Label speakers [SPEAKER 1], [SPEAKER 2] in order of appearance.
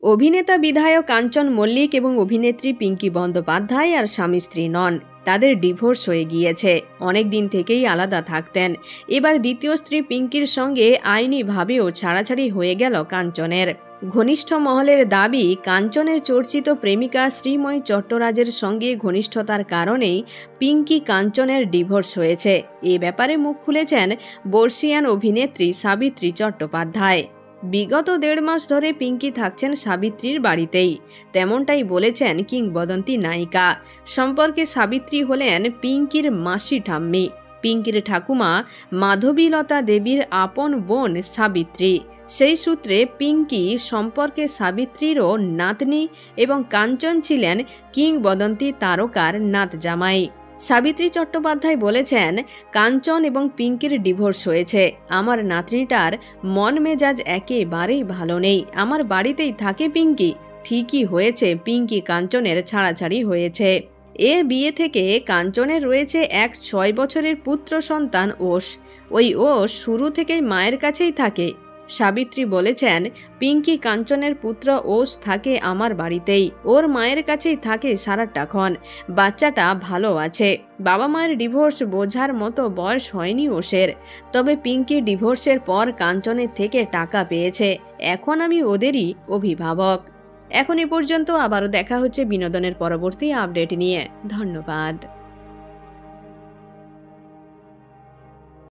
[SPEAKER 1] অভিনেতা বিধায়ক কাঞ্চন মল্লিক এবং অভিনেত্রী পিঙ্কি বন্দ্যোপাধ্যায় আর স্বামী স্ত্রী নন। তাদের ডিভোর্স হয়ে গিয়েছে। অনেক দিন থেকেই আলাদা থাকতেন। এবার দ্বিতীয় স্ত্রী পিঙ্কির সঙ্গে আইনিভাবেও ছাড়াছাড়ি হয়ে গেল কাঞ্চনের। ঘনিষ্ঠ মহলের দাবি, কাঞ্চনের চর্চিত প্রেমিকা শ্রীময়ী চট্টরাজের সঙ্গে ঘনিষ্ঠতার কারণেই পিঙ্কি কাঞ্চনের ডিভোর্স হয়েছে। এ ব্যাপারে মুখ খুলেছেন বর্ষিয়ান অভিনেত্রী সাবিত্রী চট্টোপাধ্যায়। বিগত 1.5 মাস ধরে পিঙ্কি থাকছেন সাবিত্রীর বাড়িতেই, তেমনটাই বলেছেন কিংবদন্তি নায়িকা। সম্পর্কে সাবিত্রী হলেন পিঙ্কির মাসি ঠাম্মি। পিঙ্কির ঠাকুমা মাধবীলতা দেবীর আপন বোন সাবিত্রী। সেই সূত্রে পিঙ্কি সম্পর্কে সাবিত্রীরও নাতনি এবং কাঞ্চন ছিলেন কিংবদন্তি তারকার নাত জামাই। সাবিত্রী চট্টোপাধ্যায় বলেছেন, কাঞ্চন এবং পিঙ্কির ডিভোর্স হয়েছে। আমার নাতনিটার মন মেজাজ একেবারেই ভালো নেই। আমার বাড়িতেই থাকে পিঙ্কি। ঠিকই হয়েছে, পিঙ্কি কাঞ্চনের ছাড়াছাড়ি হয়েছে। এ বিয়ে থেকে কাঞ্চনের রয়েছে এক 6 বছরের পুত্র সন্তান ওশ। ওই ওশ শুরু থেকেই মায়ের কাছেই থাকে। সাবিত্রী বলেছেন, পিঙ্কি কাঞ্চনের পুত্র ওশ থাকে আমার বাড়িতেই। ওর মায়ের কাছেই থাকে সারাটাক্ষণ। বাচ্চাটা ভালো আছে। বাবা মায়ের ডিভোর্স বোঝার মতো বয়স হয়নি ওশের। তবে পিঙ্কি ডিভোর্সের পর কাঞ্চনের থেকে টাকা পেয়েছে। এখন আমি ওদেরই অভিভাবক। এখন এ পর্যন্ত। আবারও দেখা হচ্ছে বিনোদনের পরবর্তী আপডেট নিয়ে। ধন্যবাদ।